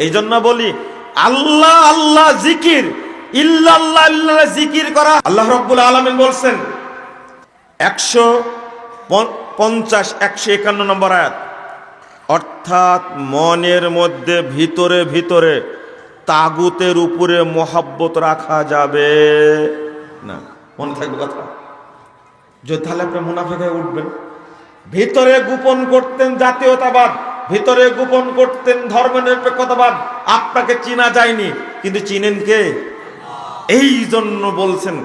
এই জন্য বলি আল্লাহ আল্লাহ জিকির, ইল্লাল্লাহ ইল্লাল্লাহ জিকির করা। আল্লাহ রাব্বুল আলামিন বলছেন 151 নম্বর আয়াত, অর্থাৎ মনের মধ্যে ভিতরে ভিতরে তাগুতের উপরে মহব্বত রাখা যাবে না। মনে থাকবে কথা, যদি তাহলে আপনি মুনাফিক হয়ে উঠবেন। ভিতরে গোপন করতেন জাতীয়তাবাদ, ভিতরে গোপন করতেন ধর্মনিরপেক্ষতাবাদ, আপনাকে চিনা যায়নি, কিন্তু চিনেন কে? এই জন্য বলছেন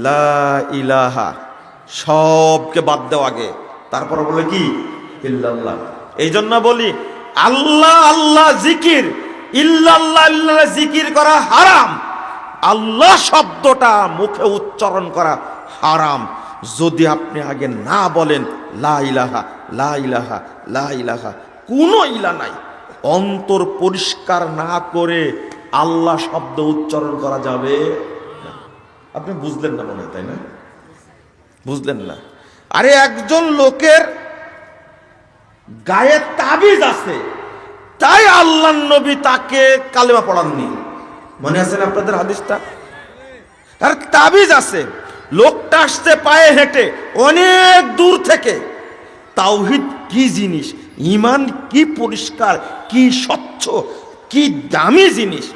লা ইলাহা, সবকে বাদ দেওয়া আগে, তারপর বলে কি ইল্লাল্লাহ। এই জন্য বলি আল্লাহ আল্লাহ জিকির, ইল্লাল্লাহ ইল্লাল্লাহ জিকির করা হারাম। আল্লাহ শব্দটা মুখে উচ্চারণ করা হারাম যদি আপনি আগে না বলেন লা ইলাহা লা ইলাহা লা ইলাহা, কোনো ইলা নাই। অন্তর পরিষ্কার না করে আল্লাহ শব্দ উচ্চারণ করা যাবে না। আপনি বুঝলেন না মনে হয়, তাই না? বুঝলেন না? আরে একজন লোকের গায়ে তাবিজ আছে, তাই আল্লাহ নবী তাকে কালেমা পড়াননি। মনে আছে না আপনাদের হাদিসটা? আর তাবিজ আছে, লোকটা আসছে পায়ে হেঁটে অনেক দূর থেকে। তাওহীদ কি জিনিস, ঈমান কি পরিষ্কার, কি স্বচ্ছ, কি দামি জিনিস।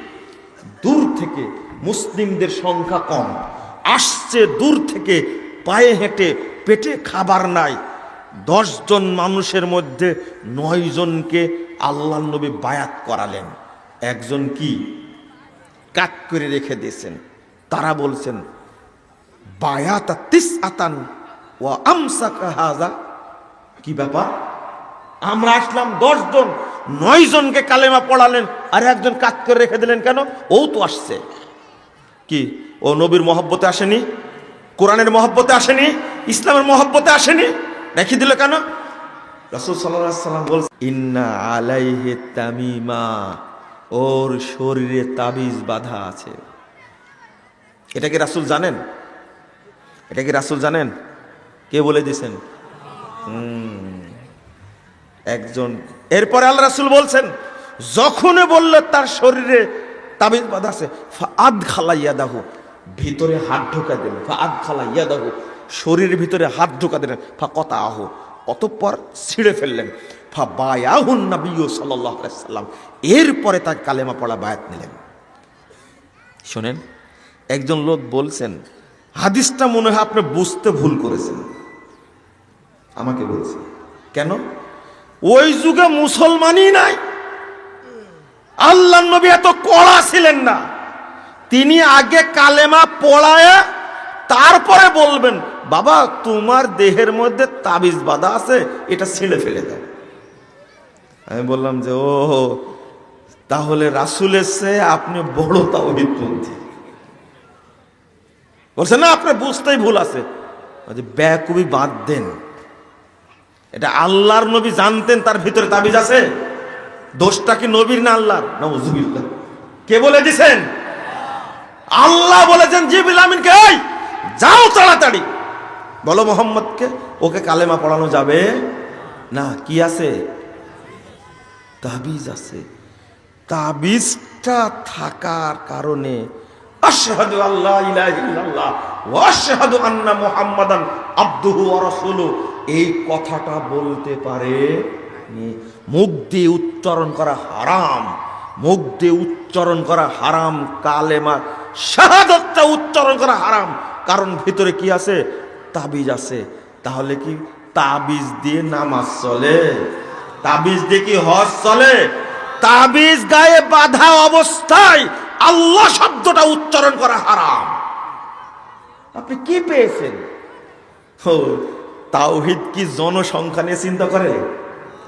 দূর থেকে, মুসলিমদের সংখ্যা কম, আসছে দূর থেকে পায়ে হেঁটে, পেটে খাবার নাই। 10 জন মানুষের মধ্যে 9 জনকে আল্লাহ নবী বায়াত করালেন, একজন কি কাট করে রেখে দিয়েছেন। তারা বলছেন বায়াতা তিসআতান ওয়া আমসাকা হাযা, কি ব্যাপার? আমরা আসলাম 10 জন, 9 জনকে কালেমা পড়ালেন, আর একজন কাট করে রেখে দিলেন কেন? ও তো আসছে কি, ও নবীর মহব্বতে আসেনি, কোরআনের মহব্বতে আসেনি, ইসলামের মহব্বতে আসেনি, রেখে দিল কেন? রাসূল সাল্লাল্লাহু আলাইহি ওয়াসাল্লাম বলছেন ইন্না আলাইহি তামিমা, ওর শরীরে তাবিজ বাঁধা আছে। এটা কি রাসূল জানেন? এটা কি রাসূল জানেন? কে বলে দিয়েছেন? একজন। এরপরে আল্লাহ রাসূল বলছেন যখন বলল তার শরীরে তাবিজ বাঁধা আছে, ফাআদখালা ইয়াদাহু, ভিতরে হাত ঢোকা দিলেন, ফাআদখালা ইয়াদাহু, শরীরের ভিতরে হাত ঢোকা দিলেন, ফাকাতাহু, অতঃপর ছিঁড়ে ফেললেন, ফাবায়াহুন নবী সাল্লাল্লাহু আলাইহি সাল্লাম, এরপরে তার কালেমা পড়া বায়াত নিলেন। শোনেন, একজন লোক বলছেন হাদিসটা মনে হয় আপনি বুঝতে ভুল করেছেন। আমাকে বলছেন কেন? ওই যুগে মুসলমানই নাই, আল্লাহর নবী এত কড়া ছিলেন না। তিনি আগে কালেমা পড়ায় তারপরে বলবেন বাবা তোমার দেহের মধ্যে তাবিজ বাঁধা আছে, এটা ছিঁড়ে ফেলে দাও। আমি বললাম যে ও তাহলে রাসূলের চেয়ে আপনি বড় তাওহীদপন্থী। বলছে না আপনার বুঝতেই ভুল আছে। বেকুবি বাদ দেন, এটা আল্লাহর নবী জানতেন তার ভিতরে তাবিজ আছে। দোষটা কি নবীর না আল্লাহর? নাউযুবিল্লাহ। কে বলে দিছেন? আল্লাহ বলেছেন জিবরিল আমিনকে, এই যাও তাড়াতাড়ি বলো মুহাম্মদকে ওকে কালেমা পড়ানো যাবে না। কি আছে? তাবিজ আছে। তাবিজটা থাকার কারণে আশহাদু আল্লা ইলাহা ইল্লাল্লাহ ওয়া আশহাদু আন্না মুহাম্মাদান আবদুহু ওয়া রাসূলুহু, এই কথাটা বলতে পারে। মুখ দিয়ে উচ্চারণ করা হারাম, মুখ দিয়ে উচ্চারণ করা হারাম। কালেমা শাহাদাতটা উচ্চারণ করা হারাম, কারণ ভিতরে কি আছে? তাবিজ আছে। তাহলে কি তাবিজ দিয়ে নামাজ চলে? তাবিজ দিয়ে কি হজ চলে? তাবিজ গায়ে বাঁধা অবস্থায় আল্লাহ শব্দটা উচ্চারণ করা হারাম। আপনি কি পেয়েছেন? তাওহীদ কি জনসংখ্যা নিয়ে চিন্তা করে?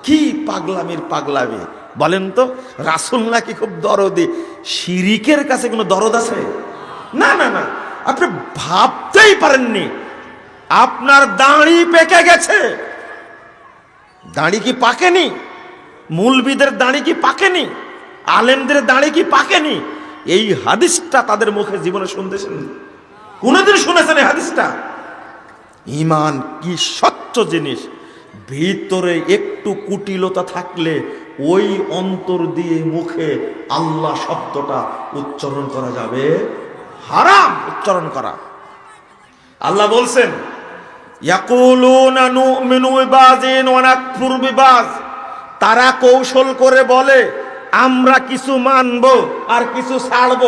কি পাগলামির পাগলামি বলেন তো। রাসূল নাকি খুব দরদি, শিরিকের কাছে কোনো দরদ আছে? না না না, আপনি ভাবতেই পারেননি। আপনার দাড়ি পেকে গেছে, দাড়ি কি পাকেনি? মুলবিদের দাড়ি কি পাকেনি? আলেমদের দাড়ি কি পাকেনি? এই হাদিসটা তাদের মুখে জীবনে শুনতেছেন? কোনদিন শুনেছেন এই হাদিসটা? ঈমান কি স্বচ্ছ জিনিস, ভিতরে একটু কুটিলতা থাকলে ওই অন্তর দিয়ে মুখে আল্লাহ শব্দটা উচ্চারণ করা যাবে হারাম উচ্চারণ করা। আল্লাহ বলছেন ইয়াকুলুনা নুমিনু বিবাযিন ওয়া নাকফুরু বিবায, তারা কৌশল করে বলে আমরা কিছু মানব আর কিছু ছাড়ব।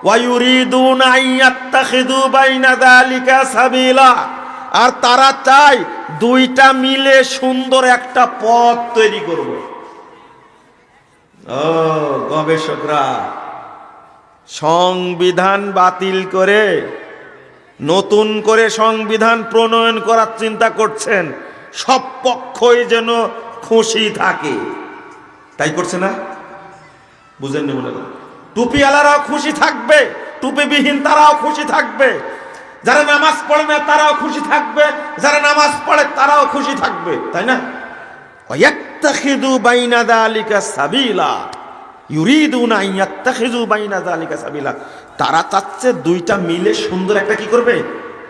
ওয়া ইউরিদুনা আইয়াত্তাখিযু বাইনা যালিকা সাবিলা, আর তারা চায় দুইটা মিলে সুন্দর একটা পথ তৈরি করব। ও গবেষকরা সংবিধান বাতিল করে নতুন করে সংবিধান প্রণয়ন করার চিন্তা করছেন, সব পক্ষই যেন খুশি থাকে, তাই করছে না? বুঝেননি মনে করেন? টুপিওয়ালারাও খুশি থাকবে, টুপিবিহীন তারাও খুশি থাকবে, যারা নামাজ পড়ে না তারাও খুশি থাকবে, যারা নামাজ পড়ে তারাও খুশি থাকবে, তাই না? ওয়ায়াত্তাখিযু বাইনা যালিকা সাবিলা, ইউরিদুনা আইয়াত্তাখিযু বাইনা যালিকা সাবিলা, তারা চাচ্ছে দুইটা মিলে সুন্দর একটা কি করবে,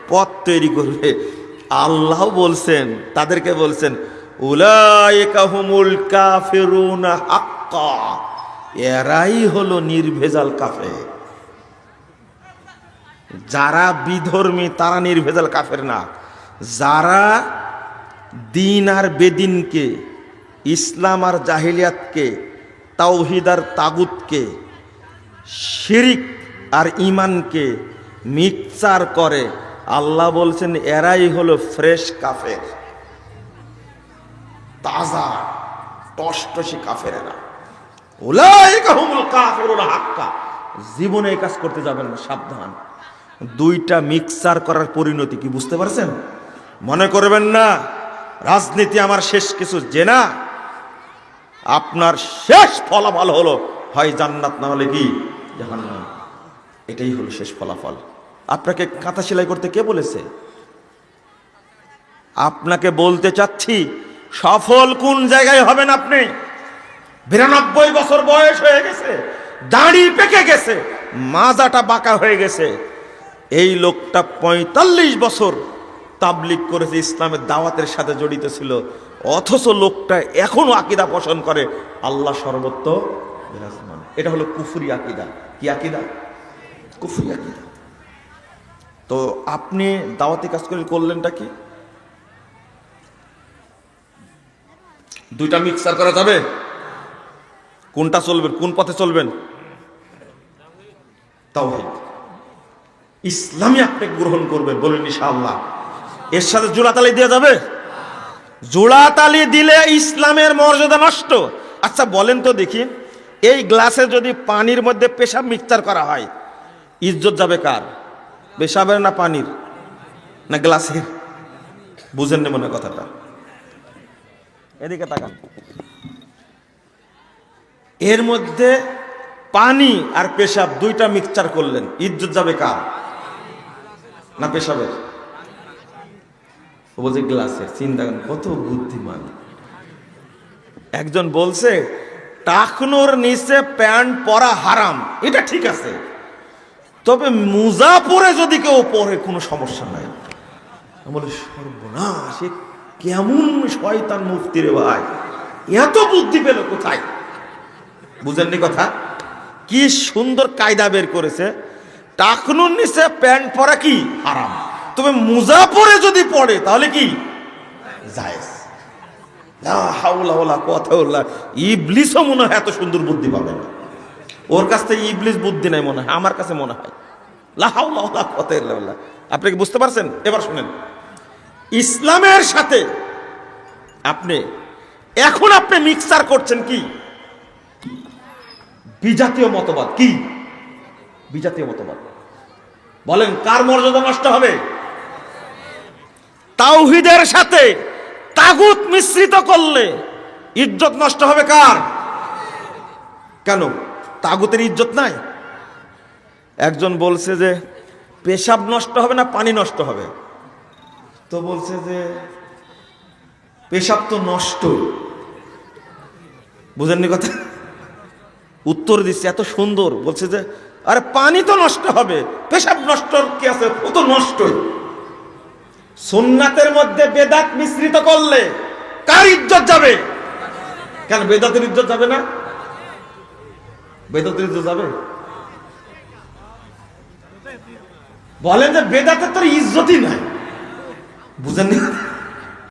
পথ তৈরি করবে। আল্লাহ বলছেন, তাদেরকে বলছেন উলাইকা হুমুল কাফিরুনা হাক্কা, এরাই হলো নির্ভেজাল কাফের। যারা বিধর্মী তারা নির্ভেজাল কাফের না, যারা দিন আর বেদিনকে, ইসলাম আর জাহিলিয়াতকে, তাওহীদ আর তাগুতকে, শিরিক আর ঈমানকে মিক্সার করে, আল্লাহ বলছেন এরাই হলো ফ্রেশ কাফের, তাজা টসটসে কাফেরেরা। উলাইকা হুমুল কাফিরুনা হাক্কা, জীবনে এই কাজ করতে যাবেন না, সাবধান। দুইটা মিক্সার করার পরিণতি কি বুঝতে পারছেন? মনে করবেন না রাজনীতি আমার শেষ কিছু, যে না, আপনার শেষ ফলাফল হলো হয় জান্নাত না হলে কি জাহান্নাম। এটাই হলো শেষ ফলাফল। আপনাকে কাঁথা সেলাই করতে কে বলেছে? আপনাকে বলতে চাচ্ছি সফল কোন জায়গায় হবেন আপনি? 92 বছর বয়স হয়ে গেছে, দাড়ি পেকে গেছে, মাজাটা বাঁকা হয়ে গেছে। এই লোকটা 45 বছর তাবলিগ করেছে, ইসলামের দাওয়াতের সাথে জড়িত ছিল, অথচ লোকটা এখনো আকীদা পোষণ করে আল্লাহ সর্বত্র বিরাজমান। এটা হলো কুফরি আকীদা। কি আকীদা? কুফরি আকীদা। তো আপনি দাওয়াতি কাজ করে করলেনটা কি? দুইটা মিক্সার করা যাবে? কোনটা চলবেন? কোন পথে চলবেন? তাওহীদ ইসলামী আপনি গ্রহণ করবেন, বলেন ইনশাআল্লাহ। এর সাথে জোড়াতালি দেওয়া যাবে? জোড়াতালি দিলে ইসলামের মর্যাদা নষ্ট। আচ্ছা বলেন তো দেখি, এই গ্লাসে যদি পানির মধ্যে পেশাব মিক্সচার করা হয়, ইজ্জত যাবে কার? পেশাবের না পানির না গ্লাসের? বুঝেননি মনে কথাটা? এদিকে তাকান। এর মধ্যে পানি আর পেশাব দুইটা মিক্সচার করলেন, ইজ্জত যাবে কার? না পেশাবের? বলছে গ্লাসের। চিন্তা করেন কত বুদ্ধিমান। একজন বলছে টাকনোর নিচে প্যান্ট পরা হারাম, এটা ঠিক আছে, তবে মুজা পরে যদি কেউ পরে কোনো সমস্যা নাই। বলে সর্বনাশ, কেমন শয়তান মুফতি রে ভাই, এত বুদ্ধি পেল কোথায়? বুঝেননি কথা? কি সুন্দর কায়দা বের করেছে। টাকনুর নিচে প্যান্ট পরা কি হারাম, তবে মুজা পরে যদি পড়ে তাহলে কি জায়েজ। লা হাওলা ওয়ালা কুওয়াতা ইল্লা বিল্লাহ। ইবলিসও মনে হয় এত সুন্দর বুদ্ধি পাবে না, ওর কাছ থেকে ইবলিস বুদ্ধি নাই মনে হয়, আমার কাছে মনে হয়। লা হাওলা ওয়ালা কুওয়াতা ইল্লা বিল্লাহ। আপনি কি বুঝতে পারছেন? এবার শুনেন, ইসলামের সাথে আপনি এখন মিক্সার করছেন কি? বিজাতীয় মতবাদ। কি বিজাতীয় মতবাদ? বলেন কার মর্যাদা নষ্ট হবে? তাওহীদের সাথে তাগুত মিশ্রিত করলে ইজ্জত নষ্ট হবে কার? কেন তাগুতের ইজ্জত নাই? একজন বলছে যে পেশাব নষ্ট হবে না পানি নষ্ট হবে, তো বলছে যে পেশাব তো নষ্ট। বুঝেননি কথা? উত্তর দিচ্ছে এত সুন্দর, বলছে যে আরে পানি তো নষ্ট হবে, পেশাব নষ্ট কি আছে, ও তো নষ্টই। সুন্নাতের মধ্যে বেদাত মিশ্রিত করলে কার ইজ্জত যাবে? কেন বেদাতের ইজ্জত যাবে না? বেদাতের ইজ্জত যাবে? বলেন যে বেদাতের তোর ইজ্জতই নাই, বুঝেননি?